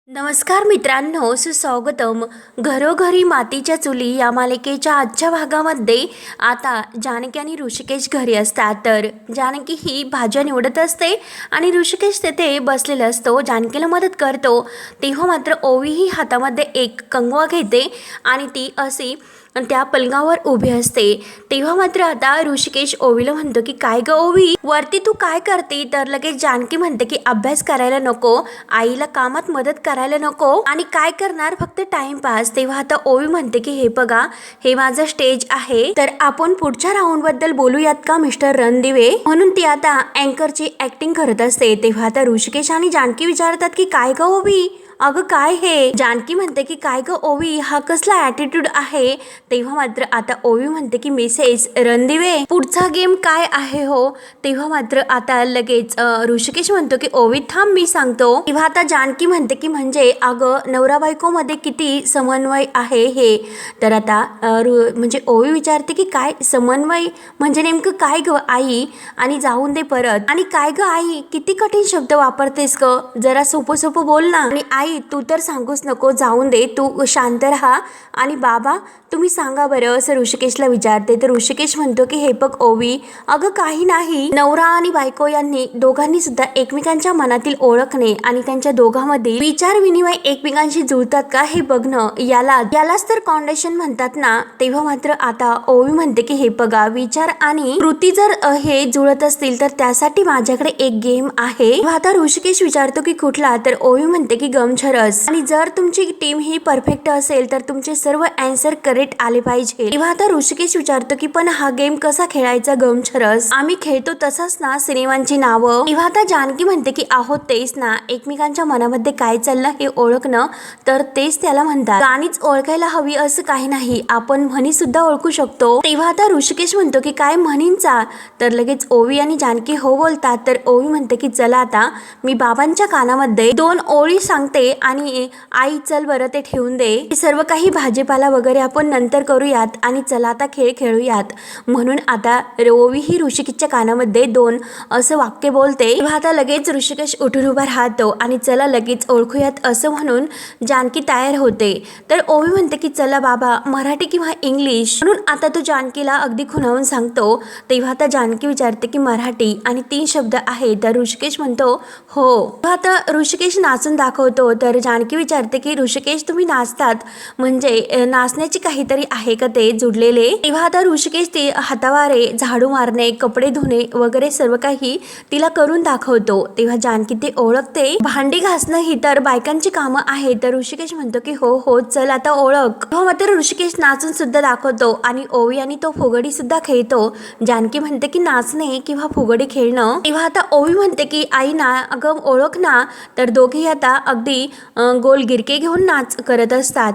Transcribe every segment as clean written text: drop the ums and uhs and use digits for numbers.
नमस्कार मित्रांनो, सुस्वागतम. घरोघरी मातीच्या चुली या मालिकेच्या आजच्या भागामध्ये आता जानकी आणि ऋषिकेश घरी असतात. तर जानकी ही भाज्या निवडत असते आणि ऋषिकेश तेथे बसलेला असतो, जानकीला मदत करतो. तेव्हा मात्र ओवी ही हातामध्ये एक कंगवा घेते आणि ती अशी त्या पलंगावर उभी असते. तेव्हा मात्र आता ऋषिकेश ओवीला म्हणतो की काय ग ओवी, वरती तू काय करते? तर लगेच जानकी म्हणते की अभ्यास करायला नको, आईला कामात मदत करायला नको आणि काय करणार, फक्त टाइमपास. तेव्हा आता ओवी म्हणते की हे बघा, हे माझं स्टेज आहे, तर आपण पुढच्या राऊंड बद्दल बोलूयात का मिस्टर रणदिवे? म्हणून ती आता अँकरची ऍक्टिंग करत असते. तेव्हा आता ऋषिकेश आणि जानकी विचारतात की काय ग ओवी, अगं काय हे? जानकी म्हणते की काय ग ओवी, हा कसला ॲटिट्यूड आहे? तेव्हा मात्र आता ओवी म्हणते की मिसेस रणदिवे, पुढचा गेम काय आहे हो? तेव्हा मात्र आता लगेच ऋषिकेश म्हणतो की ओवी थांब, मी सांगतो. तेव्हा आता जानकी म्हणते की म्हणजे अगं नवरा बायको मध्ये किती समन्वय आहे हे. तर आता म्हणजे ओवी विचारते की काय समन्वय म्हणजे नेमकं काय ग आई? आणि जाऊन दे परत. आणि काय ग आई, किती कठीण शब्द वापरतेस ग, जरा सोपं सोपं बोल ना. आणि आई तू तर सांगूच नको, जाऊन दे, तू शांत राहा. आणि बाबा तुम्ही सांगा बरं, असं ऋषिकेशला विचारते. तर ऋषिकेश म्हणतो की हे बघ ओवी, अगं काही नाही, नवरा आणि बायको यांनी दोघांनी सुद्धा एकमेकांच्या मनातील ओळखणे आणि त्यांच्या दोघांमध्ये विचार विनिमय एकमेकांशी जुळतात का हे बघणं, यालाच तर कॉन्डेशन म्हणतात ना. तेव्हा मात्र आता ओवी म्हणते की हे बघा, विचार आणि कृती जर हे जुळत असतील तर त्यासाठी माझ्याकडे एक गेम आहे. आता ऋषिकेश विचारतो की कुठला? तर ओवी म्हणते की गमछरस. आणि जर तुमची टीम ही परफेक्ट असेल तर तुमचे सर्व आन्सर करेक्ट आले पाहिजे. तेव्हा आता ऋषिकेश विचारतो की पण हा गेम कसा खेळायचा गमछरस? आम्ही खेळतो तसाच ना, सिनेमांची नावं. तेव्हा आता जानकी म्हणते की आहोत तेच ना, एकमेकांच्या मनामध्ये काय चाललं हे ओळखणं, तर तेच त्याला म्हणतात. गाणीच ओळखायला हवी असं काही नाही, आपण म्हणी सुद्धा ओळखू शकतो. तेव्हा आता ऋषिकेश म्हणतो की काय म्हणींचा? तर लगेच ओवी आणि जानकी हो बोलतात. तर ओवी म्हणते की चला आता मी बाबांच्या कानामध्ये 2 ओळी सांगते आणि आई चल बरं ते ठेवून दे, सर्व काही भाजीपाला वगैरे आपण नंतर करूयात आणि चला आता खेळ खेळूयात. म्हणून आता ओवी ही ऋषिकेशच्या कानामध्ये 2 असं वाक्य बोलते. तेव्हा आता लगेच ऋषिकेश उठून उभा राहतो आणि चला लगेच ओळखूयात असं म्हणून जानकी तयार होते. तर ओवी म्हणते की चला बाबा, मराठी किंवा इंग्लिश? म्हणून आता तो जानकीला अगदी खुणावून सांगतो. तेव्हा आता जानकी विचारते की मराठी आणि 3 शब्द आहे. तर ऋषिकेश म्हणतो हो. आता ऋषिकेश नाचून दाखवतो. तर जानकी विचारते की ऋषिकेश तुम्ही नाचतात म्हणजे नाचण्याची काहीतरी आहे का ते जुडलेले? तेव्हा आता ऋषिकेश ते हातावारे, झाडू मारणे, कपडे धुणे वगैरे सर्व काही तिला करून दाखवतो. तेव्हा जानकी ते ओळखते. भांडी घासणं ही तर बायकांची कामं आहे. तर ऋषिकेश म्हणतो की हो हो चल आता ओळख. तेव्हा मात्र ऋषिकेश नाचून सुद्धा दाखवतो आणि ओवी आणि तो फुगडी सुद्धा खेळतो. जानकी म्हणते की नाचणे किंवा फुगडी खेळणं. तेव्हा आता ओवी म्हणते की आई ना, अगं ओळख ना. तर दोघेही आता अगदी गोल गिरके घेऊन नाच करत असतात.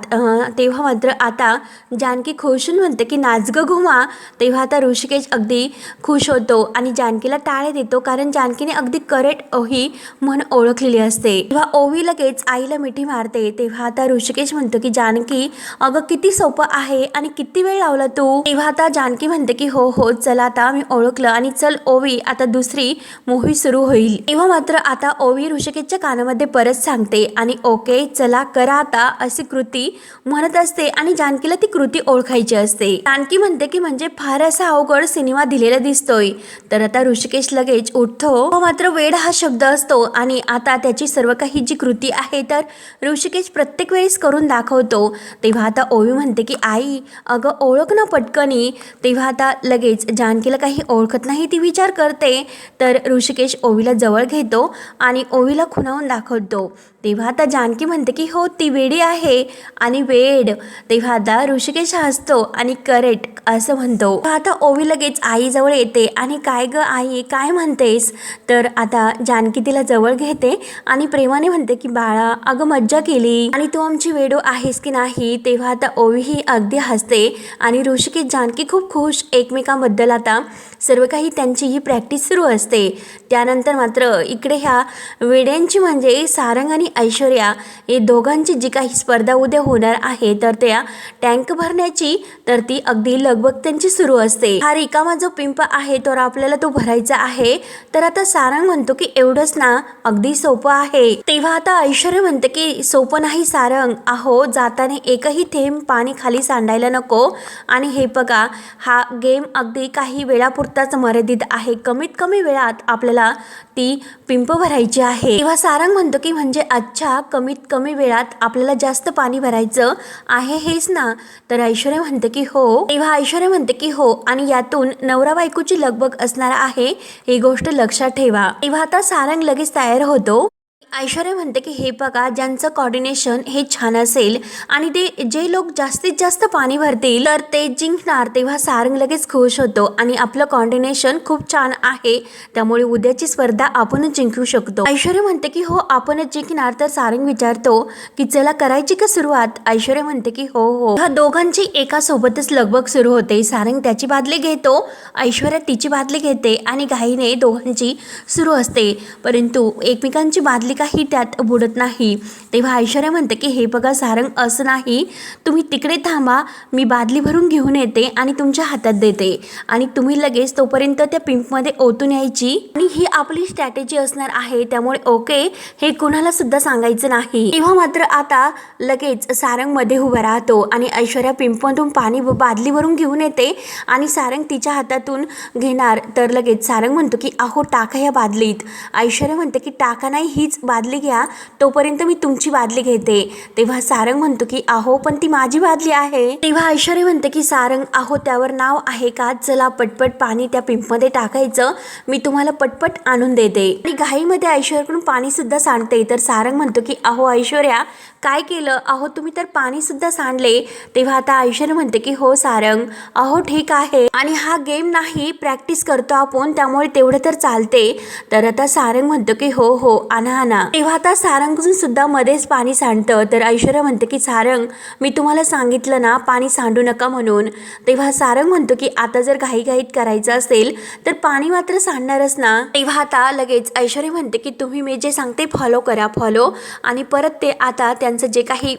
तेव्हा मात्र आता जानकी खुश होऊन म्हणते की नाच ग घुमा. तेव्हा आता ऋषिकेश अगदी खुश होतो आणि जानकीला टाळे देतो, कारण जानकीने अगदी करेक्ट ही म्हण ओळखलेली असते. तेव्हा ओवी लगेच आईला मिठी मारते. तेव्हा आता ऋषिकेश म्हणतो की जानकी अगं किती सोपं आहे आणि किती वेळ लावला तू? तेव्हा आता जानकी म्हणते की हो हो चला आता मी ओळखलं आणि चल ओवी आता दुसरी मूव्ही सुरू होईल. तेव्हा मात्र आता ओवी ऋषिकेशच्या कानामध्ये परत सांगते आणि ओके चला करा आता अशी कृती म्हणत असते आणि जानकीला ती कृती ओळखायची असते. जानकी म्हणते की म्हणजे फार असा अवघड सिनेमा दिलेला दिसतोय. तर आता ऋषिकेश लगेच उठतो. मात्र वेड हा शब्द असतो आणि आता त्याची सर्व काही जी कृती आहे तर ऋषिकेश प्रत्येक वेळेस करून दाखवतो. तेव्हा आता ओवी म्हणते की आई अगं ओळख ना पटकनी. तेव्हा आता लगेच जानकीला काही ओळखत नाही, ती विचार करते. तर ऋषिकेश ओवीला जवळ घेतो आणि ओवीला खुणावून दाखवतो. तेव्हा आता जानकी म्हणते की हो ती वेडी आहे आणि वेड. तेव्हा आता ऋषिकेश हसतो आणि करेक्ट असं म्हणतो. आता ओवी लगेच आई जवळ येते आणि काय ग आई काय म्हणतेस? तर आता जानकी तिला जवळ घेते आणि प्रेमाने म्हणते की बाळा अगं मज्जा केली आणि तू आमची वेडो आहेस की नाही? तेव्हा आता ओवी ही अगदी हसते आणि ऋषिकेश जानकी खूप खुश एकमेकांबद्दल. आता सर्व काही त्यांची ही प्रॅक्टिस सुरू असते. त्यानंतर मात्र इकडे ह्या वेड्यांची म्हणजे सारंग आणि ऐश्वर्या हे दोघांची जी काही स्पर्धा उद्या होणार आहे तर त्या टँक भरण्याची तर ती अगदी लगबग त्यांची सुरू असते. हा रिकामा जो पिंप आहे तर आपल्याला तो भरायचा आहे. तर आता सारंग म्हणतो की एवढंच ना, अगदी सोपं आहे. तेव्हा आता ऐश्वर्या म्हणते की सोपं नाही सारंग, अहो जाताना एकही थेंब पाणी खाली सांडायला नको. आणि हे बघा, हा गेम अगदी काही वेळापुरताच मर्यादित आहे. कमीत कमी वेळात आपल्याला ती पिंप भरायची आहे. तेव्हा सारंग म्हणतो की म्हणजे अच्छा, कमीत कमी वेळात आपल्याला जास्त पाणी भरायचं आहे हेच ना. तर ऐश्वर्या म्हणते की हो. तेव्हा ऐश्वर्या म्हणते की हो, आणि यातून नवरा बायकोची लगबग असणार आहे ही गोष्ट लक्षात ठेवा. तेव्हा आता सारंग लगेच तयार होतो. ऐश्वर्या म्हणते की हे बघा, ज्यांचं कॉर्डिनेशन हे छान असेल आणि ते जे लोक जास्तीत जास्त पाणी भरतील तर ते जिंकणार. तेव्हा सारंग लगेच खुश होतो आणि आपलं कॉर्डिनेशन खूप छान आहे, त्यामुळे उद्याची स्पर्धा आपणच जिंकू शकतो. ऐश्वर्या म्हणते की हो, आपणच जिंकणार. तर सारंग विचारतो की चला करायची का सुरुवात. ऐश्वर्या म्हणते की हो हो. ह्या दोघांची एका सोबतच लगबग सुरू होते. सारंग त्याची बादली घेतो, ऐश्वर्या तिची बादली घेते आणि घाईने दोघांची सुरू असते, परंतु एकमेकांची बादली काही त्यात बुडत नाही. तेव्हा ऐश्वर्या म्हणते की हे बघा सारंग, असं नाही, तुम्ही तिकडे थांबा, मी बादली भरून घेऊन येते आणि तुमच्या हातात देते आणि तुम्ही लगेच तोपर्यंत त्या पिंपमध्ये ओतून यायची आणि ही आपली स्ट्रॅटेजी असणार आहे, त्यामुळे ओके, हे कुणाला सुद्धा सांगायचं नाही. तेव्हा मात्र आता लगेच सारंग मध्ये उभा राहतो आणि ऐश्वर्या पिंपमधून पाणी बादली भरून घेऊन येते आणि सारंग तिच्या हातातून घेणार. तर लगेच सारंग म्हणतो की अहो टाका या बादलीत. ऐश्वर्या म्हणते की टाका नाही, हीच बादली घ्या, तोपर्यंत मी तुमची बादली घेते. तेव्हा सारंग म्हणतो की अहो पण ती माझी बादली आहे. तेव्हा ऐश्वर्या म्हणते की सारंग, अहो त्यावर नाव आहे का, चला पटपट पाणी त्या पिंपमध्ये टाकायचं, मी तुम्हाला पटपट आणून देते. आणि घाईमध्ये ऐश्वर्याकडून पाणी सुद्धा सांडते. तर सारंग म्हणतो की अहो ऐश्वर्या, काय केलं, अहो तुम्ही तर पाणी सुद्धा सांडले. तेव्हा आता ऐश्वर्या म्हणते की हो सारंग, अहो ठीक आहे, आणि हा गेम नाही, प्रॅक्टिस करतो आपण, त्यामुळे तेवढं तर चालते. तर आता सारंग म्हणतो की हो हो, आणा आणा. तेव्हा आता सारंगपासून सुद्धा मध्येच पाणी सांडतं. तर ऐश्वर्या म्हणते की सारंग, मी तुम्हाला सांगितलं ना पाणी सांडू नका म्हणून. तेव्हा सारंग म्हणतो की आता जर घाईघाईत करायचं असेल तर पाणी मात्र सांडणारच ना. तेव्हा आता लगेच ऐश्वर्या म्हणते की तुम्ही मी जे सांगते फॉलो करा, फॉलो. आणि परत ते आता त्यांचं जे काही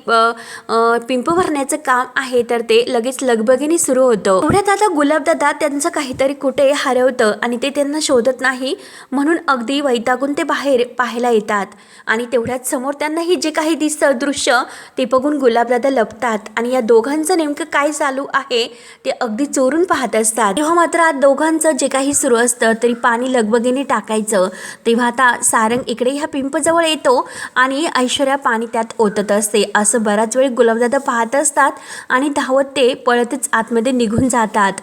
पिंप भरण्याचं काम आहे तर ते लगेच लगबगीने सुरू होतं. तेवढ्यात आता गुलाबदादा त्यांचं काहीतरी कुठे हरवतं आणि ते त्यांना शोधत नाही, म्हणून अगदी वैतागून ते बाहेर पाहायला येतात. आणि तेवढ्यात समोर त्यांना ही जे काही दिसतं दृश्य ते बघून गुलाबदादा लपतात आणि या दोघांचं नेमकं काय चालू आहे ते अगदी चोरून पाहत असतात. तेव्हा मात्र आज दोघांचं जे काही सुरू असतं तरी पाणी लगबगीने टाकायचं. तेव्हा आता सारंग इकडे ह्या पिंपजवळ येतो आणि ऐश्वर्या पाणी त्यात ओतत असते. असं बराच वेळ गुलाबदादा पाहत असतात आणि धावत ते पळतच आतमध्ये निघून जातात.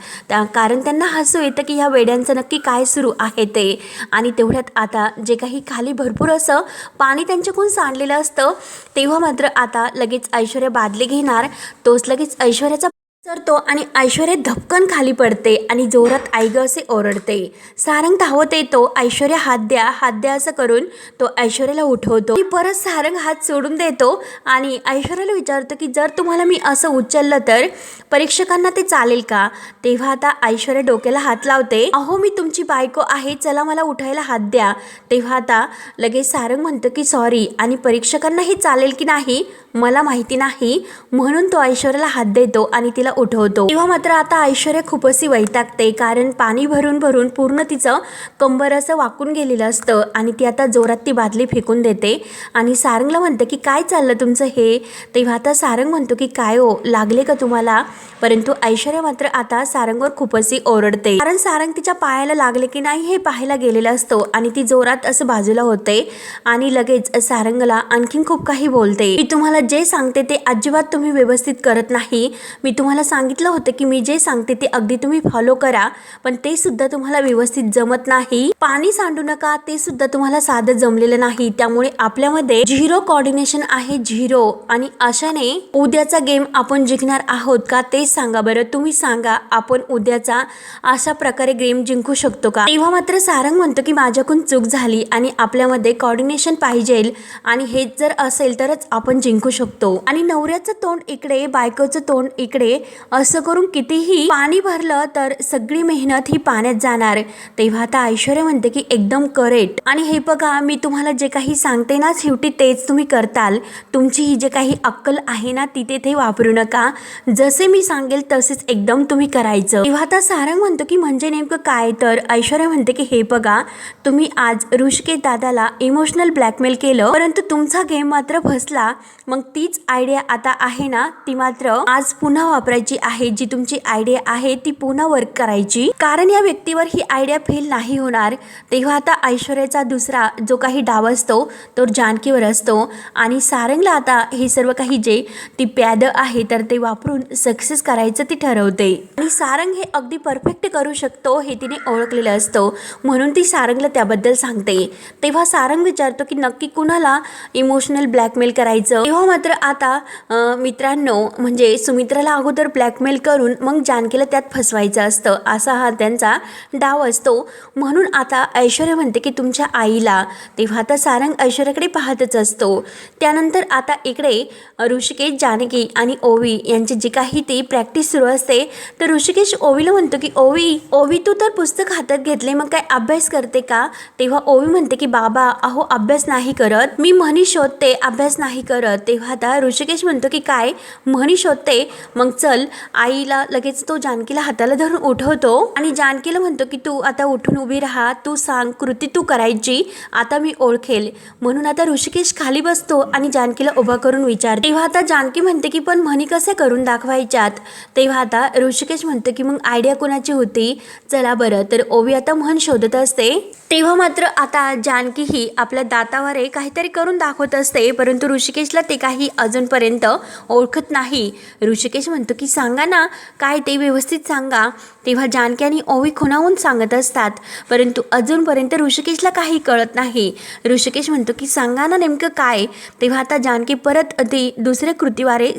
कारण त्यांना हसू येतं की ह्या वेड्यांचं नक्की काय सुरू आहे ते. आणि तेवढ्यात आता जे काही खाली भरपूर असं पाणी त्यांच्याकडून सांडलेलं असतं. तेव्हा मात्र आता लगेच ऐश्वर्या बादली घेणार, तोच लगेच ऐश्वर्याचा सरतो आणि ऐश्वर्या धपकन खाली पडते आणि जोरात आई ग असे ओरडते. सारंग धावत येतो, ऐश्वर्या हात द्या, हात द्या असं करून तो ऐश्वर्याला उठवतो. परत सारंग हात सोडून देतो आणि ऐश्वर्याला विचारतो की जर तुम्हाला मी असं उचललं तर परीक्षकांना ते चालेल का. तेव्हा आता ऐश्वर्या डोक्याला हात लावते, अहो मी तुमची बायको आहे, चला मला उठायला हात द्या. तेव्हा आता लगेच सारंग म्हणतो की सॉरी, आणि परीक्षकांना हे चालेल की नाही मला माहिती नाही, म्हणून तो ऐश्वर्याला हात देतो आणि तिला उठवतो. तेव्हा मात्र आता ऐश्वर्या खूप अशी वैतागते, कारण पाणी भरून भरून पूर्ण तिचं कंबर असं वाकून गेलेलं असतं आणि ती आता जोरात ती बादली फेकून देते आणि सारंगला म्हणते की काय चाललं तुमचं हे. तेव्हा आता सारंग म्हणतो की काय हो, लागले का तुम्हाला. परंतु ऐश्वर्या मात्र आता सारंगवर खूप अशी ओरडते, कारण सारंग तिच्या पायाला लागले की नाही हे पाहायला गेलेला असतो आणि ती जोरात असं बाजूला होते आणि लगेच सारंगला आणखीन खूप काही बोलते. मी तुम्हाला जे सांगते ते अजिबात तुम्ही व्यवस्थित करत नाही. मी तुम्हाला सांगितलं होतं की मी जे सांगते ते अगदी तुम्ही फॉलो करा, पण ते सुद्धा तुम्हाला व्यवस्थित जमत नाही. पाणी सांडू नका, ते सुद्धा तुम्हाला साधं जमलेलं नाही. त्यामुळे आपल्यामध्ये झिरो कोऑर्डिनेशन आहे, झिरो. आणि अशाने उद्याचा गेम आपण जिंकणार आहोत का ते सांगा बरं. तुम्ही सांगा, आपण उद्याचा अशा प्रकारे गेम जिंकू शकतो का. तेव्हा मात्र सारंग म्हणतो की माझ्याकडून चूक झाली आणि आपल्यामध्ये कोऑर्डिनेशन पाहिजे आणि हेच जर असेल तरच आपण जिंकू शकतो. आणि नवऱ्याचं तोंड इकडे बायकोचं तोंड इकडे असं करून कितीही पाणी भरलं तर सगळी मेहनत ही पाण्यात जाणार. तेव्हा आता ऐश्वर्या म्हणते की एकदम करेक्ट. आणि हे बघा मी तुम्हाला जे काही सांगते ना शेवटी तेच तुम्ही करताल. तुमची ही जे काही अक्कल आहे ना ती तेथे वापरू नका. जसे मी सांगेल तसेच एकदम तुम्ही करायचं. तेव्हा आता सारंग म्हणतो की म्हणजे नेमकं काय. तर ऐश्वर्या म्हणते की हे बघा तुम्ही आज ऋषिकेश दादाला इमोशनल ब्लॅकमेल केलं परंतु तुमचा गेम मात्र फसला. मग तीच आयडिया आता आहे ना ती मात्र आज पुन्हा वापरायची आहे. जी तुमची आयडिया आहे ती पुन्हा वर्क करायची कारण या व्यक्तीवर ही आयडिया फेल नाही होणार. तेव्हा आता ऐश्वर्याचा दुसरा जो काही डाव असतो तो जानकीवर असतो आणि सारंगला आता हे सर्व काही जे ती प्याद आहे तर ते वापरून सक्सेस करायचं ती ठरवते. आणि सारंग हे अगदी परफेक्ट करू शकतो हे तिने ओळखलेलं असतं म्हणून ती सारंगला त्याबद्दल सांगते. तेव्हा सारंग विचारतो की नक्की कुणाला इमोशनल ब्लॅकमेल करायचं. तेव्हा मात्र आता मित्रांनो म्हणजे सुमित्राला अगोदर ब्लॅकमेल करून मग जानकीला त्यात फसवायचं असतं असा हा त्यांचा डाव असतो. म्हणून आता ऐश्वर्या म्हणते की तुमच्या आईला. तेव्हा आता सारंग ऐश्वर्याकडे पाहतच असतो. त्यानंतर आता इकडे ऋषिकेश जानकी आणि ओवी यांची जी काही ती प्रॅक्टिस सुरू असते तर ऋषिकेश ओवीला म्हणतो की ओवी तू तर पुस्तक हातात घेतले मग काय अभ्यास करते का. तेव्हा ओवी म्हणते की बाबा अहो अभ्यास नाही करत मी म्हणी शोधते अभ्यास नाही करत. तेव्हा आता ऋषिकेश म्हणतो की काय म्हणी शोधते मग चल. आईला लगेच तो जानकीला हाताला धरून उठवतो आणि जानकीला म्हणतो की तू आता उठून उभी राहा तू सांग कृती तू करायची आता मी ओळखेल. म्हणून आता ऋषिकेश खाली बसतो आणि जानकीला उभा करून विचारते. तेव्हा आता जानकी म्हणते की पण म्हणी कसे करून दाखवायच्यात. तेव्हा आता ऋषिकेश म्हणतो की मग आयडिया कोणाची होती चला बरं. तर ओवी आता म्हण शोधत असते. तेव्हा मात्र आता जानकी ही आपल्या दातावर काहीतरी करून दाखवत असते परंतु ऋषिकेशला ते काही अजूनपर्यंत ओळखत नाही. ऋषिकेश म्हणतो की सांगा ना काय ते व्यवस्थित सांगा. तेव्हा जानकी आणि ओवी खुणावून सांगत असतात परंतु अजूनपर्यंत ऋषिकेशला काही कळत नाही. ऋषिकेश म्हणतो की सांगा ना नेमकं काय. तेव्हा आता जानकी परत ती दुसऱ्या कृतीवारे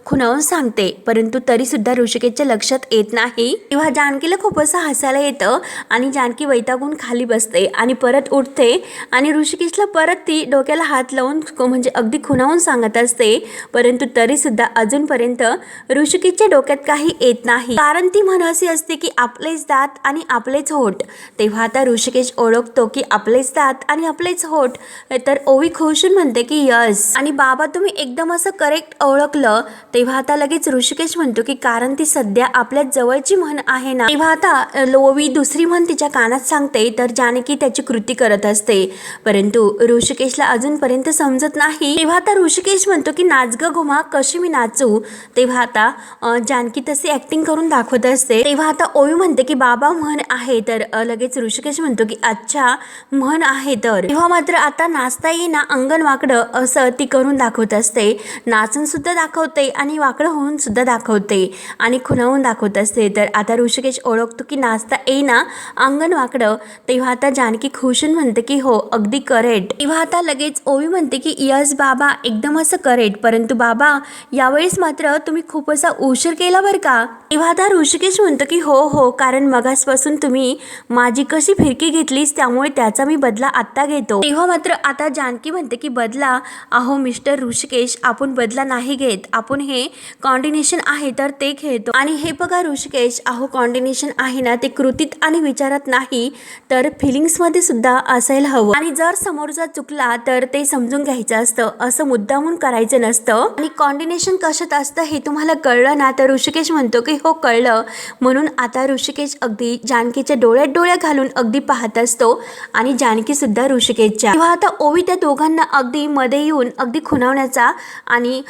खुणावून सांगते परंतु तरीसुद्धा ऋषिकेशच्या लक्षात येत नाही. तेव्हा जानकीला खूप असं हसायला येतं आणि जानकी वैतागून खाली बसते आणि परत उठते आणि ऋषिकेशला परत ती डोक्याला हात लावून म्हणजे अगदी खुणावून सांगत असते परंतु तरीसुद्धा अजूनपर्यंत ऋषिकेशच्या डोक्यात काही येत नाही कारण ती म्हण अशी असते की आपलेच दात आणि आपलेच होठ. तेव्हा आता ऋषिकेश ओळखतो की आपलेच दात आणि आपलेच होठ. तर ओवी खुशून म्हणते की यस आणि बाबा तुम्ही एकदम असं करेक्ट ओळखलं. तेव्हा आता लगेच ऋषिकेश म्हणतो की कारण ती सध्या आपल्या जवळची म्हण आहे ना. तेव्हा आता ओवी दुसरी म्हण तिच्या कानात सांगते तर जानकी त्याची कृती करत असते परंतु ऋषिकेशला अजूनपर्यंत समजत नाही. तेव्हा आता ऋषिकेश म्हणतो की नाच ग घुमा कशी मी नाचू. तेव्हा आता जानकी तशी ऍक्टिंग करून दाखवत असते. तेव्हा आता ओवी म्हणते की बाबा म्हण आहे तर लगेच ऋषिकेश म्हणतो की अच्छा म्हण आहे तर. तेव्हा मात्र आता नाचता येईना अंगण वाकडं असं ती करून दाखवत असते. नाचून सुद्धा दाखवते आणि वाकडं होऊन सुद्धा दाखवते आणि खुणावून दाखवत असते. तर आता ऋषिकेश ओळखतो की नाचता येईना अंगण वाकडं. तेव्हा आता जानकी खुशून म्हणते की हो अगदी करेक्ट. तेव्हा आता लगेच ओवी म्हणते की यस बाबा एकदम असं करेक्ट परंतु बाबा यावेळेस मात्र तुम्ही खूप असा उशीर केला बरं का. तेव्हा आता ऋषिकेश म्हणतो की हो कारण मगासपासून तुम्ही माझी कशी फिरकी घेतलीस त्यामुळे त्याचा मी बदला आत्ता घेतो. तेव्हा मात्र आता जानकी म्हणते की बदला अहो मिस्टर ऋषिकेश आपण बदला नाही घेत आपण हे कॉन्टिन्युएशन आहे तर ते खेळतो. आणि हे बघा ऋषिकेश अहो कॉन्टिन्युएशन आहे ना ते कृतीत आणि विचारात नाही तर फिलिंग्समध्ये सुद्धा असायला हवं. आणि जर समोरचा चुकला तर ते समजून घ्यायचं असतं असं मुद्दामून करायचं नसतं. आणि कॉन्टिन्युएशन कशात असतं हे तुम्हाला कळलं ना. तर ऋषिकेश म्हणतो की हो कळलं. म्हणून आता ऋषिकेश अगदी जानकीच्या डोळ्यात डोळ्या घालून अगदी पाहत असतो आणि जानकी सुद्धा ऋषिकेशच्या. तेव्हा आता ओवी त्या दोघांना अगदी मध्ये येऊन अगदी खुणावण्याचा आणि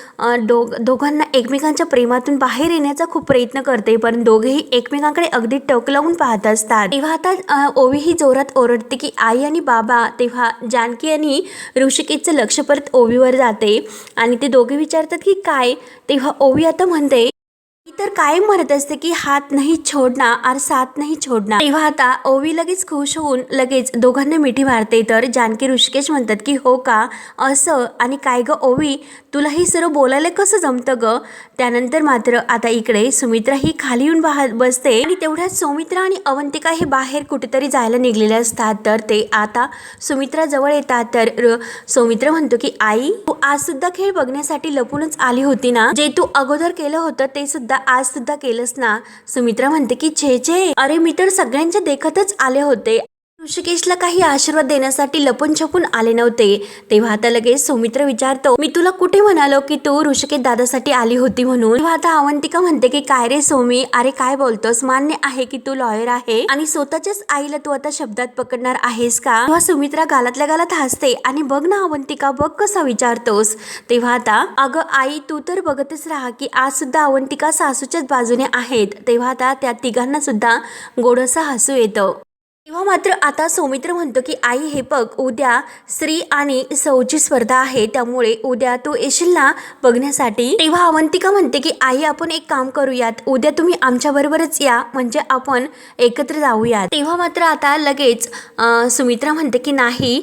दोघांना एकमेकांच्या प्रेमातून बाहेर येण्याचा खूप प्रयत्न करते पण दोघेही एकमेकांकडे अगदी टक लावून पाहत असतात. तेव्हा आता ओवी ही जोरात ओरडते की आई आणि बाबा. तेव्हा जानकी आणि ऋषिकेशचं लक्ष परत ओवीवर जाते आणि ते दोघे विचारतात की काय. तेव्हा ओवी आता म्हणते तर काय म्हणत असते की हात नाही छोडना और साथ नाही छोडना। तेव्हा आता ओवी लगेच खुश होऊन लगेच दोघांना मिठी मारते। तर जानकी ऋषिकेश म्हणतात की हो का असं, आणि काय ग ओवी तुला हे सर्व बोलायला कसं जमतं ग। त्यानंतर मात्र आता इकडे सुमित्रा ही खाली येऊन बसते आणि तेवढ्यात सौमित्रा आणि अवंतिका हे बाहेर कुठेतरी जायला निघलेले असतात। तर ते आता सुमित्रा जवळ येतात। तर सौमित्र म्हणतो की आई तू आज सुद्धा खेळ बघण्यासाठी लपूनच आली होती ना, जे तू अगोदर केलं होतं ते सुद्धा आज सुद्धा केलंस ना। सुमित्रा म्हणते की छे छे, अरे मी तर सगळ्यांच्या देखतच आले होते, ऋषिकेशला काही आशीर्वाद देण्यासाठी लपून छपून आले नव्हते। तेव्हा आता लगेच सौमित्र विचारतो मी तुला कुठे म्हणालो की तू ऋषिकेश दादासाठी आली होती म्हणून। तेव्हा आता अवंतिका म्हणते की काय रे सौमी, अरे काय बोलतोस, मान्य आहे की तू लॉयर आहे आणि स्वतःच्याच आईला तू आता शब्दात पकडणार आहेस का। तेव्हा सुमित्रा गालातल्या गालात हसते आणि बघ ना अवंतिका बघ कसा विचारतोस। तेव्हा आता अगं आई तू तर बघतच राहा की आज सुद्धा अवंतिका सासूच्याच बाजूने आहेत। तेव्हा आता त्या तिघांना सुद्धा गोडसं हसू येतं। तेव्हा मात्र आता सौमित्र म्हणतो की आई हे बघ उद्या श्री आणि सौची स्पर्धा आहे, त्यामुळे उद्या तू येशील ना बघण्यासाठी। तेव्हा अवंतिका म्हणते की आई आपण एक काम करूयात, उद्या तुम्ही आमच्या बरोबरच या, म्हणजे आपण एकत्र जाऊयात। तेव्हा मात्र आता लगेच सुमित्रा म्हणते की नाही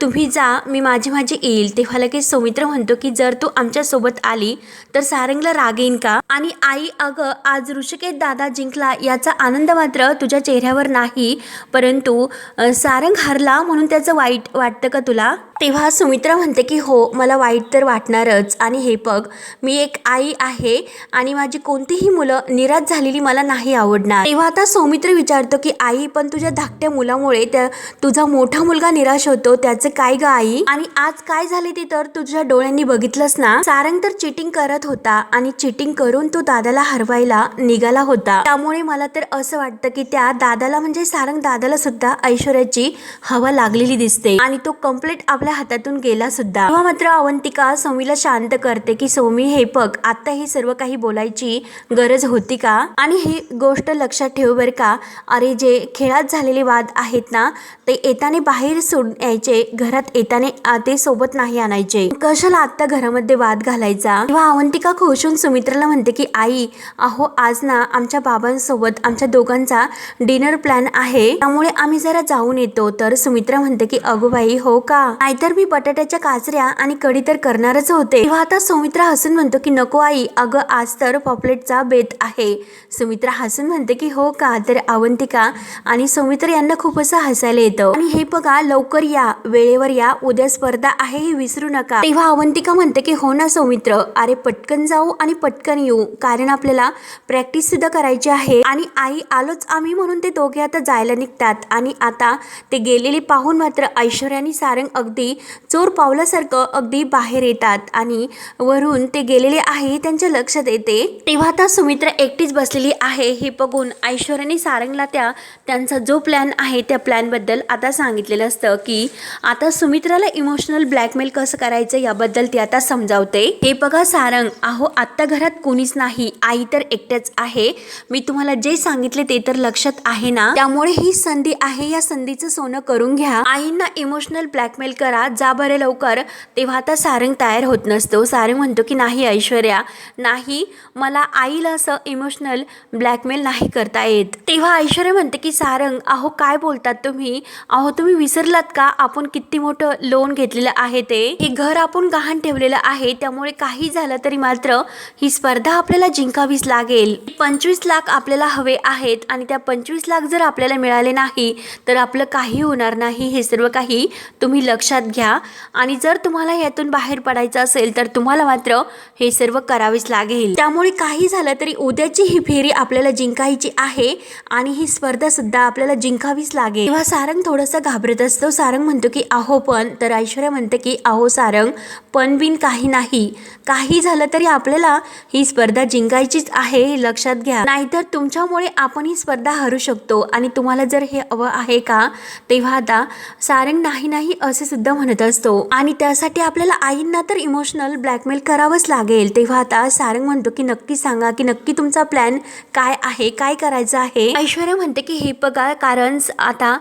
तुम्ही जा, मी माझी येईल। तेव्हा लगेच सौमित्र म्हणतो की जर तू आमच्या सोबत आली तर सारंगला राग येईन का। आणि आई अगं आज ऋषिकेश दादा जिंकला याचा आनंद मात्र तुझ्या चेहऱ्यावर नाही, परंतु सारंग हरला म्हणून त्याचं वाईट वाटतं का तुला। तेव्हा सुमित्रा म्हणते की हो मला वाईट तर वाटणारच, आणि हे बघ मी एक आई आहे आणि माझी कोणतीही मुलं निराश झालेली मला नाही आवडणार। तेव्हा आता सौमित्र विचारतो की आई पण तुझ्या धाकट्या मुलामुळे त्या तुझा मोठा मुलगा निराश होतो त्याचं काय ग आई, आणि आज काय झाले ते तर तुझ्या डोळ्यांनी बघितलंस ना। सारंग तर चिटिंग करत होता आणि चिटिंग करून तो दादाला हरवायला निघाला होता, त्यामुळे मला तर असं वाटतं की त्या दादाला म्हणजे सारंग दादाला सुद्धा ऐश्वर्याची हवा लागलेली दिसते आणि तो कंप्लीट आपल्या हातातून गेला सुद्धा। तेव्हा मात्र अवंतिका सौमीला शांत करते की सौमी हे बघ आता ही सर्व काही बोलायची गरज होती का, आणि ही गोष्ट लक्षात ठेव बर का। अरे जे खेळात झालेले वाद आहेत ना ते येताने बाहेर सोडून यायचे, घरात येताने ते सोबत नाही आणायचे, कशाला आता घरामध्ये वाद घालायचा। तेव्हा अवंतिका खुश होऊन सुमित्राला म्हणते की आई अहो आज ना आमच्या बाबांसोबत आमच्या दोघांचा डिनर प्लॅन आहे, त्यामुळे आम्ही जरा जाऊन येतो। तर सुमित्रा म्हणते की अगो बाई हो का, नाहीतर मी बटाट्याच्या काचऱ्या आणि कढी तर करणारच होते। तेव्हा आता सुमित्रा हसून म्हणतो की नको आई अगं आज तर पॉपलेटचा बेत आहे। सुमित्रा हसून म्हणते की हो का, तर अवंतिका आणि सुमित्रा यांना खूप असं हसायला येतं। आणि हे बघा लवकर या, वेळेवर या, उद्या स्पर्धा आहे हे विसरू नका। तेव्हा अवंतिका म्हणते की हो ना सौमित्र, अरे पटकन जाऊ आणि पटकन येऊ, कारण आपल्याला प्रॅक्टिस सुद्धा करायची आहे। आणि आई आलोच आम्ही म्हणून ते दोघे आता जायला निघतात। आणि आता ते गेलेले पाहून मात्र ऐश्वर्या आणि सारंग अगदी चोर पावलासारखं अगदी बाहेर येतात आणि वरून ते गेलेले आहे त्यांच्या लक्षात येते। तेव्हा आता सुमित्रा एकटीच बसलेली आहे हे बघून ऐश्वर्याने सारंगला त्यांचा जो प्लॅन आहे त्या प्लॅन बद्दल आता सांगितलेलं असतं की आता सुमित्राला इमोशनल ब्लॅकमेल कसं करायचं याबद्दल ती आता समजावते। हे बघा सारंग अहो आत्ता घरात कोणीच नाही, आई तर एकट्याच आहे, मी तुम्हाला जे सांगितले ते तर लक्षात आहे ना, त्यामुळे ही संधी आहे, या संधीचं सोनं करून घ्या, आईंना इमोशनल ब्लॅकमेल करा, जा बरे लवकर। तेव्हा आता सारंग तयार होत नसतो। सारंग म्हणतो की नाही ऐश्वर्या नाही, मला आईला असं इमोशनल ब्लॅकमेल नाही करता येत। तेव्हा ऐश्वर्या म्हणते की सारंग अहो काय बोलतात तुम्ही, अहो तुम्ही विसरलात का आपण किती मोठं लोन घेतलेलं आहे, ते हे घर आपण गहाण ठेवलेलं आहे, त्यामुळे काही झालं तरी मात्र ही स्पर्धा आपल्याला जिंकावीच लागेल। 25 लाख आपल्याला हवे आहेत आणि त्या 25 लाख जर आपल्याला मिळाले नाही तर आपलं काही होणार नाही, हे सर्व काही तुम्ही लक्षात घ्या। आणि जर तुम्हाला यातून बाहेर पडायचं असेल तर तुम्हाला मात्र हे सर्व करावेच लागेल, त्यामुळे काही झालं तरी उद्याची ही फेरी आपल्याला जिंकायची आहे आणि ही स्पर्धा सुद्धा आपल्याला जिंकावीच लागेल। तेव्हा सारंग थोडंसं घाबरत असतो। सारंग म्हणतो की अहो पण, तर ऐश्वर्या म्हणते की अहो सारंग पण बिन काही नाही, काही झालं तरी आपल्याला ही स्पर्धा जिंकायचीच आहे हे लक्षात घ्या, नाहीतर तुमच्यामुळे आपण ही स्पर्धा हरू शकतो आणि तुम्हाला जर हे हवं आहे का? तेव्हा आता सारंग नाही नाही असे सुद्धा म्हणत असतो आणि त्यासाठी आपल्याला आईंना तर इमोशनल ब्लॅकमेल करावंच लागेल. तेव्हा आता सारंग म्हणतो की नक्की सांगा की नक्की तुमचा प्लॅन काय आहे, काय करायचं आहे. ऐश्वर्या म्हणते की हे बघा, कारण आता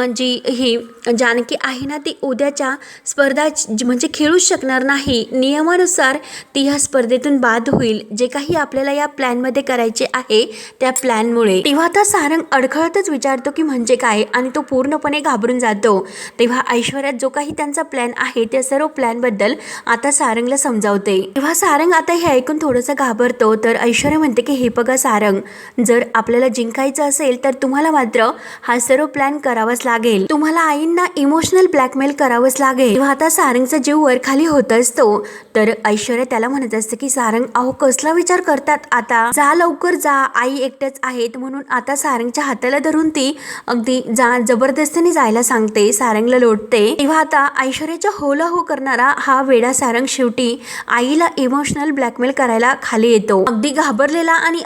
जी ही जानकी आहे ना ती उद्याच्या स्पर्धा म्हणजे खेळूच शकणार नाही. नियमानुसार ती ह्या स्पर्धेतून बाद होईल, जे काही आपल्याला या प्लॅनमध्ये करायचे आहे त्या प्लॅनमुळे. तेव्हा आता सारंग अडखळतच विचारतो की म्हणजे काय, आणि तो पूर्णपणे घाबरून जातो. तेव्हा ऐश्वर्या जो काही त्यांचा प्लॅन आहे त्या सर्व प्लॅनबद्दल आता सारंगला समजावते. तेव्हा सारंग आता हे ऐकून थोडंसं घाबरतो. तर ऐश्वर्या म्हणते की हे बघा सारंग, जर आपल्याला जिंकायचं असेल तर तुम्हाला मात्र हा सर्व प्लॅन करावाच लागेल. तुम्हाला आईंना इमोशनल ब्लॅकमेल करावंच लागेल. तेव्हा आता सारंगचा जीव वर खाली होत असतो. तर ऐश्वर्या त्याला म्हणत असते की सारंग अहो कसला विचार करतात, आता जा लवकर जा, आई एकटेच आहेत. म्हणून आता सारंगच्या हाताला धरून ती अगदी जबरदस्तीने जायला सांगते, सारंगला लोटते. तेव्हा आता ऐश्वर्याच्या होला हो करणारा हा वेडा सारंग शेवटी आईला इमोशनल ब्लॅकमेल करायला खाली येतो. अगदी घाबरलेला आणि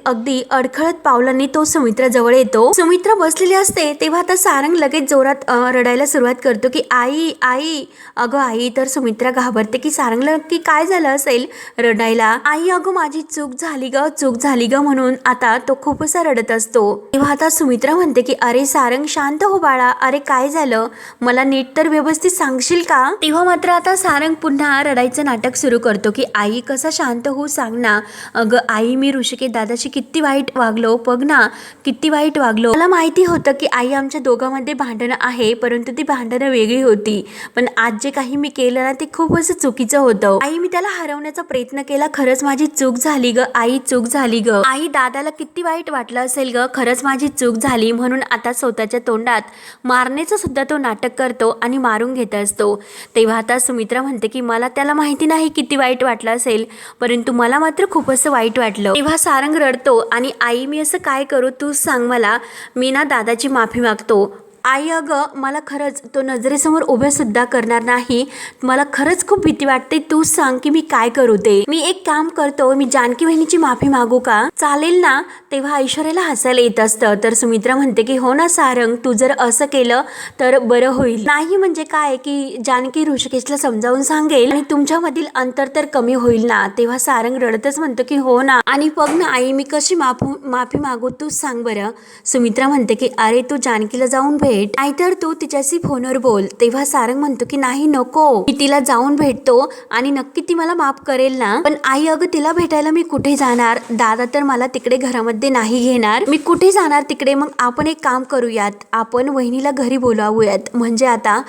अगदी अडखळत पावलांनी तो सुमित्रा जवळ येतो. सुमित्रा बसलेली असते. तेव्हा आता सारंग लगेच जोरात रडायला सुरुवात करतो की आई आई, अगं आई. तर सुमित्रा घाबरते की सारंगला नक्की काय झालं असेल रडायला. आई अगं माझी चूक झाली ग म्हणून आता तो खूप असा रडत असतो. तेव्हा आता सुमित्रा म्हणते की अरे सारंग शांत हो बाळा, अरे काय झालं मला नीट तर व्यवस्थित सांगशील का? तेव्हा मात्र आता सारंग पुन्हा रडायचं नाटक सुरू करतो की आई कसा शांत हो सांग ना. अगं आई मी ऋषिकेश दादाशी किती वाईट वागलो, बघ ना किती वाईट वागलो. मला माहिती होतं की आई आमच्या दोघांमध्ये भांडणं आहे, परंतु ती भांडणं वेगळी होती. पण आज जे काही मी केलं ना ते खूप असं चुकीचं होतं. आई मी त्याला हरवण्याचा प्रयत्न केला, खरंच माझी चूक झाली ग आई, चूक झाली ग आई. दादाला किती वाईट वाटलं असेल ग, खरंच माझी चूक झाली. म्हणून आता स्वतःच्या तोंडात मारण्याचं सुद्धा तो नाटक करतो आणि मारून घेत असतो. तेव्हा आता सुमित्रा म्हणते की मला त्याला माहिती नाही किती वाईट वाटलं असेल, परंतु मला मात्र खूप असं वाईट वाटलं. तेव्हा सारंग रडतो आणि आई मी असं काय करू तूच सांग मला, मी ना दादाची माफी मागतो. आई अगं मला खरंच तो नजरेसमोर उभे सुद्धा करणार नाही, मला खरंच खूप भीती वाटते, तूच सांग की मी काय करू ते. मी एक काम करतो, मी जानकी बहिणीची माफी मागू का, चालेल ना? तेव्हा ऐश्वर्याला हसायला येत असतं. तर सुमित्रा म्हणते की हो ना सारंग, तू जर असं केलं तर बरं होईल. नाही म्हणजे काय की जानकी ऋषिकेशला समजावून सांगेल आणि तुमच्यामधील अंतर तर कमी होईल ना. तेव्हा सारंग रडतच म्हणतो की हो ना, आणि बघ ना आई मी कशी माफी मागू तूच सांग बरं. सुमित्रा म्हणते की अरे तू जानकीला जाऊन भेट, नाहीतर तू तिच्याशी फोनवर बोल. तेव्हा सारंग म्हणतो की नाही नको, मी तिला जाऊन भेटतो आणि नक्की ती मला माफ करेल ना. पण आई अगं तिला भेटायला मी कुठे जाणार, दादा तर मला तिकडे घरामध्ये नाही घेणार, मी कुठे जाणार तिकडे. मग आपण एक काम करूयात, आपण वहिनीला घरी बोलावूयात. म्हणजे आता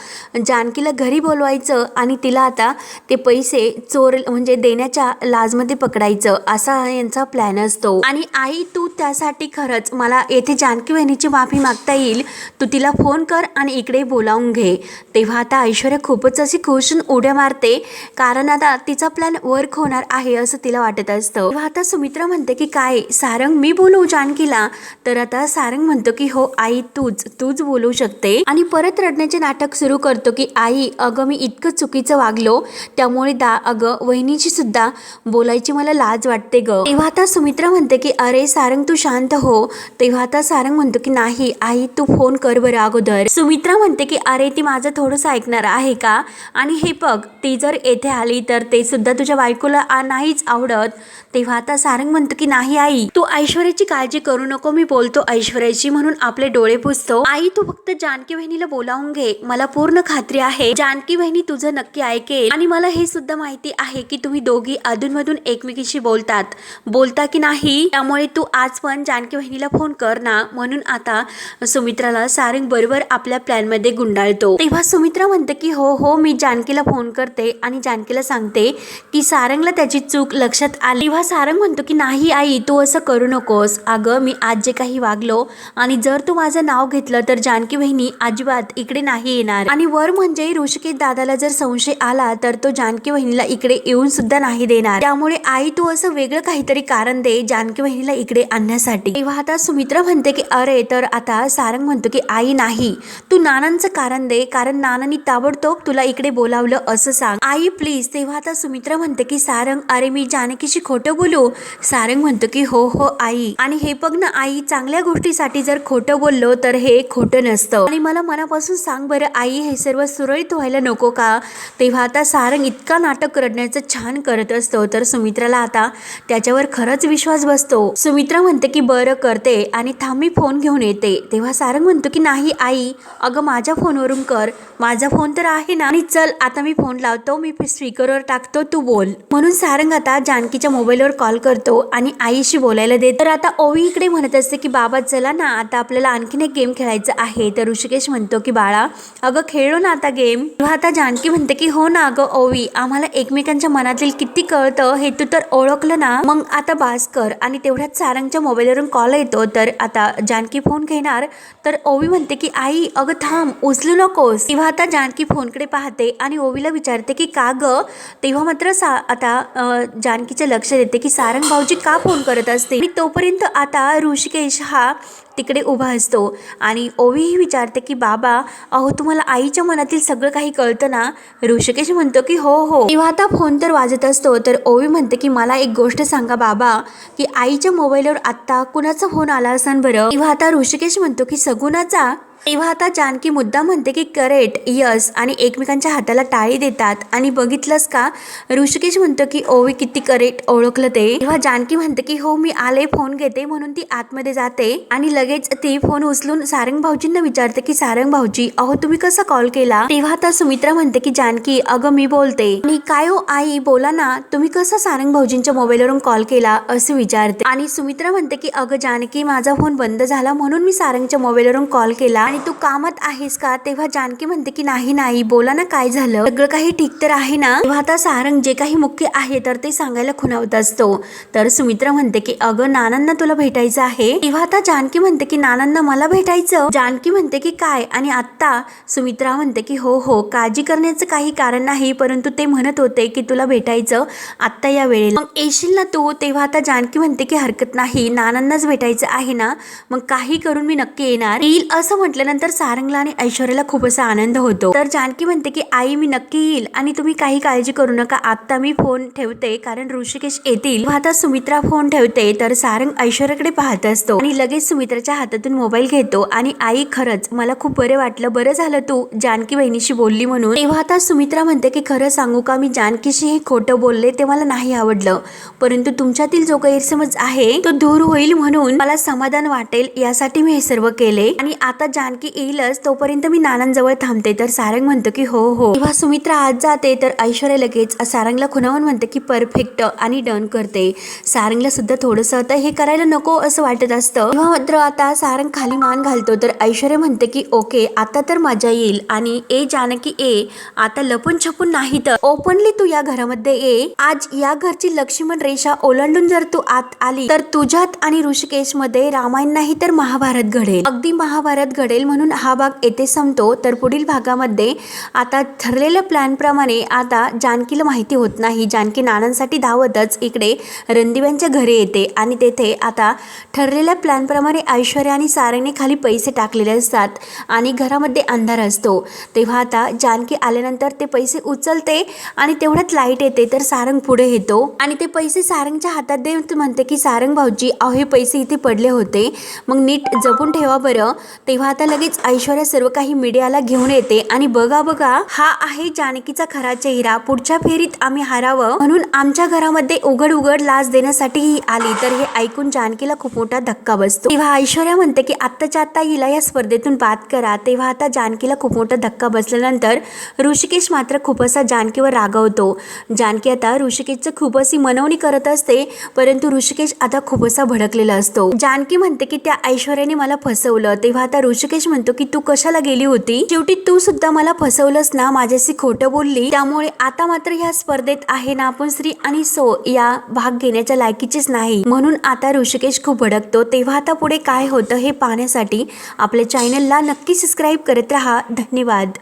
जानकीला घरी बोलवायचं आणि तिला आता ते पैसे चोर म्हणजे देण्याच्या लाजमध्ये पकडायचं, असा यांचा प्लॅन असतो. आणि आई तू त्यासाठी खरंच मला येथे जानकी वहिनीची माफी मागता येईल, तू तिला फोन कर आणि इकडे बोलावून घे. तेव्हा आता ऐश्वर्या खूपच अशी खुश उड्या मारते, कारण आता तिचा प्लॅन वर्क होणार आहे असं तिला वाटत असतं. तेव्हा आता सुमित्रा म्हणते की काय सारंग मी बोलवू जानकीला. तर आता सारंग म्हणतो की हो आई तूच बोलवू शकते, आणि परत रडण्याचे नाटक सुरू करतो की आई अगं मी इतकं चुकीचं वागलो, त्यामुळे अगं वहिनीची सुद्धा बोलायची मला लाज वाटते ग. तेव्हा आता सुमित्रा म्हणते की अरे सारंग तू शांत हो. तेव्हा आता सारंग म्हणतो की नाही आई तू फोन कर बरं अगोदर. सुमित्रा म्हणते की अरे ती माझं थोडंसं ऐकणार आहे का, आणि हे बघ ती जर येथे आली तर ते सुद्धा तुझ्या बायकोला नाहीच आवडत. तेव्हा आता सारंग म्हणतो की नाही आई तू ऐश्वर्याची काळजी करू नको, मी बोलतो ऐश्वर्याची म्हणून आपले डोळे पुसतो. आई तू फक्त जानकी बहिणीला बोलावून घे, मला पूर्ण खात्री आहे जानकी बहिणी तुझं नक्की ऐकेल, आणि मला हे सुद्धा माहिती आहे की तुम्ही दोघी अधूनमधून एकमेकीशी बोलता की नाही, त्यामुळे तू आज पण जानकी बहिणीला फोन कर ना. म्हणून आता सुमित्राला सारंग बरोबर आपल्या प्लॅन मध्ये गुंडाळतो. तेव्हा सुमित्रा म्हणते की हो मी जानकीला फोन करते आणि जानकीला सांगते की सारंगला त्याची चूक लक्षात आली. तेव्हा सारंग म्हणतो की नाही आई तू असं करू नकोस, अगं मी आज जे काही वागलो आणि जर तू माझं नाव घेतलं तर जानकी बहिणी अजिबात इकडे नाही येणार, आणि वर म्हणजे ऋषिकेश दादाला जर संशय आला तर तो जानकी बहिणीला इकडे येऊन सुद्धा नाही देणार. त्यामुळे आई तू असं वेगळं काहीतरी कारण दे जानकी बहिणीला इकडे आणण्यासाठी. तेव्हा आता सुमित्रा म्हणते की अरे तर आता सारंग म्हणतो की आई नाही, तू नानांचं कारण दे, कारण नानांनी ताबडतोब तुला इकडे बोलावलं असं सांग आई प्लीज. तेव्हा आता सुमित्रा म्हणते की सारंग अरे मी जानकीशी खोटं बोलू. सारंग म्हणतो की हो हो आई, आणि हे बघ ना आई, चांगल्या गोष्टीसाठी जर खोटं बोललो तर हे खोटं नसतं, आणि मला मनापासून सांग बरं आई, हे सर्व सुरळीत व्हायला नको का. तेव्हा आता सारंग इतका नाटक करण्याचं छान करत असतो तर सुमित्राला आता त्याच्यावर खरंच विश्वास बसतो. सुमित्रा म्हणते की बरं करते, आणि थांब मी फोन घेऊन येते. तेव्हा सारंग म्हणतो की नाही आई, अगं माझ्या फोनवरून कर, माझा फोन तर आहे ना, आणि चल आता मी फोन लावतो, मी स्पीकरवर टाकतो, तू बोल. म्हणून सारंग आता जानकीच्या मोबाईलवर कॉल करतो आणि आईशी बोलायला देत. तर आता ओवी इकडे म्हणत असते की बाबा चला ना, आता आपल्याला आणखीन एक गेम खेळायचं आहे. तर ऋषिकेश म्हणतो की बाळा अगं खेळलो ना आता गेम. तेव्हा आता जानकी म्हणते की हो ना अगं ओवी, आम्हाला एकमेकांच्या मनातील किती कळतं हे तू तर ओळखलं ना, मग आता बास कर. आणि तेवढ्यात सारंगच्या मोबाईलवरून कॉल येतो. तर आता जानकी फोन घेणार तर ओवी म्हणते की आई अगं थांब, उचलू नकोस. तेव्हा आता जानकी फोनकडे पाहते आणि ओवीला विचारते की का ग. तेव्हा मात्र आता जानकीचे लक्ष देते की सारंग भाऊजी का फोन करत असते, आणि तोपर्यंत आता ऋषिकेश हा तिकडे उभा असतो आणि ओवीही विचारते की बाबा अहो तुम्हाला आईच्या मनातील सगळं काही कळतं ना. ऋषिकेश म्हणतो की हो हो. तेव्हा आता फोन तर वाजत असतो तर ओवी म्हणते की मला एक गोष्ट सांगा बाबा, की आईच्या मोबाईलवर आत्ता कुणाचा फोन आला असेल बरं. तेव्हा आता ऋषिकेश म्हणतो की सगुणाचा. तेव्हा आता जानकी मुद्दा म्हणते की करेक्ट यस, आणि एकमेकांच्या हाताला टाळी देतात. आणि बघितलंस का, ऋषिकेश म्हणतो की ओवी किती करेक्ट ओळखलं ते. तेव्हा जानकी म्हणते की हो मी आले, फोन घेते. म्हणून ती आतमध्ये जाते आणि लगेच ती फोन उचलून सारंग भाऊजींना विचारते की सारंग भाऊजी अहो तुम्ही कसा कॉल केला. तेव्हा आता सुमित्रा म्हणते की जानकी अगं मी बोलते. आणि काय हो आई बोला ना, तुम्ही कसा सारंग भाऊजींच्या मोबाईलवरून कॉल केला असं विचारते. आणि सुमित्रा म्हणते की अगं जानकी माझा फोन बंद झाला म्हणून मी सारंगच्या मोबाईलवरून कॉल केला, आणि तू कामात आहेस का. तेव्हा जानकी म्हणते की नाही नाही बोला ना काय झालं, सगळं काही ठीक तर आहे ना. तेव्हा आता सारंग जे काही मुख्य आहे तर ते सांगायला खुणावत असतो. तर सुमित्रा म्हणते की अगं नानांना तुला भेटायचं आहे. तेव्हा आता जानकी म्हणते की नानांना मला भेटायचं. जानकी म्हणते की काय, आणि आता सुमित्रा म्हणते की हो हो काळजी करण्याचं काही कारण नाही, परंतु ते म्हणत होते की तुला भेटायचं आत्ता या वेळेला, मग येशील ना तू. तेव्हा आता जानकी म्हणते की हरकत नाही, नानांनाच भेटायचं आहे ना, मग काही करून मी नक्की येणार येईल. असं म्हटल्यानंतर सारंगला आणि ऐश्वर्याला खूप असा आनंद होतो. तर जानकी म्हणते की आई मी नक्की येईल, आणि तुम्ही काही काळजी करू नका, आता मी फोन ठेवते कारण ऋषिकेश येतील. आता सुमित्रा फोन ठेवते तर सारंग ऐश्वर्याकडे पाहत असतो आणि लगेच सुमित्राच्या हातातून मोबाईल घेतो आणि आई खरंच मला खूप बरं वाटलं, बरं झालं तू जानकी बहिणीशी बोलली म्हणून. तेव्हा आता सुमित्रा म्हणते की खरं सांगू का, मी जानकीशी हे खोटं बोलले ते मला नाही आवडलं, परंतु तुमच्यातील जो गैरसमज आहे तो दूर होईल म्हणून मला समाधान वाटेल यासाठी मी हे सर्व केले, आणि आता जानकी येईलच तोपर्यंत मी नानांजवळ थांबते. तर सारंग म्हणतो की हो हो. तेव्हा सुमित्रा आज जाते तर ऐश्वर्या लगेच सारंगला खुणावून म्हणते की परफेक्ट आणि डन करते. सारंगला सुद्धा थोडस आता हे करायला नको असं वाटत असतं. तेव्हा मात्र आता सारंग खाली मान घालतो तर ऐश्वर्या म्हणते की ओके आता तर मजा येईल, आणि ए जानकी ए आता लपून छपून नाही तर ओपनली तू या घरामध्ये ये. आज या घरची लक्ष्मण रेषा ओलांडून जर तू आत आली तर तुझ्यात आणि ऋषिकेश मध्ये रामायण नाही तर महाभारत घडेल, अगदी महाभारत घडेल. म्हणून हा भाग येथे संपतो. तर पुढील भागामध्ये आता ठरलेल्या प्लॅन प्रमाणे आता जानकीला माहिती होत नाही, जानकी नानांसाठी धावतच इकडे रणदिव्यांच्या घरी येते, आणि तेथे आता ठरलेल्या प्लॅन प्रमाणे ऐश्वर्या आणि सारंगने खाली पैसे टाकलेले असतात आणि घरामध्ये अंधार असतो. तेव्हा आता जानकी आल्यानंतर ते पैसे उचलते आणि तेवढ्यात लाईट येते. तर सारंग पुढे येतो आणि ते पैसे सारंगच्या हातात देत म्हणते की सारंग भाऊजी अहो हे पैसे इथे पडले होते, मग नीट जपून ठेवा बरं. तेव्हा आता लगेच ऐश्वर्या सर्व काही मीडियाला घेऊन येते आणि बघा बघा हा आहे जानकीचा खरा चेहरा, पुढच्या फेरीत आम्ही हारावं म्हणून आमच्या घरामध्ये उघड उघड लाच देण्यासाठी ही आली. तर हे ऐकून जानकीला खूप मोठा धक्का बसतो. तेव्हा ऐश्वर्या म्हणते की आत्ताच्या आत्ता हिला या स्पर्धेतून बाद करा. तेव्हा आता जानकीला खूप मोठा धक्का बसल्यानंतर ऋषिकेश मात्र खूप असा जानकीवर रागवतो. जानकी आता ऋषिकेशचं खूप अशी मनवणी करत असते, परंतु ऋषिकेश आता खूप असा भडकलेला असतो. जानकी म्हणते की त्या ऐश्वर्याने मला फसवलं. तेव्हा आता ऋषिकेश म्हणतो की तू कशाला गेली होती, शेवटी तू सुद्धा मला फसवलंस ना, माझ्याशी खोटं बोलली, त्यामुळे आता मात्र ह्या स्पर्धेत आहे ना आपण श्री आणि सो या भाग घेण्याच्या लायकीचेच नाही, म्हणून आता ऋषिकेश खूप भडकतो. तेव्हा आता पुढे काय होतं हे पाहण्यासाठी आपल्या चॅनलला नक्की सबस्क्राईब करत राहा. धन्यवाद.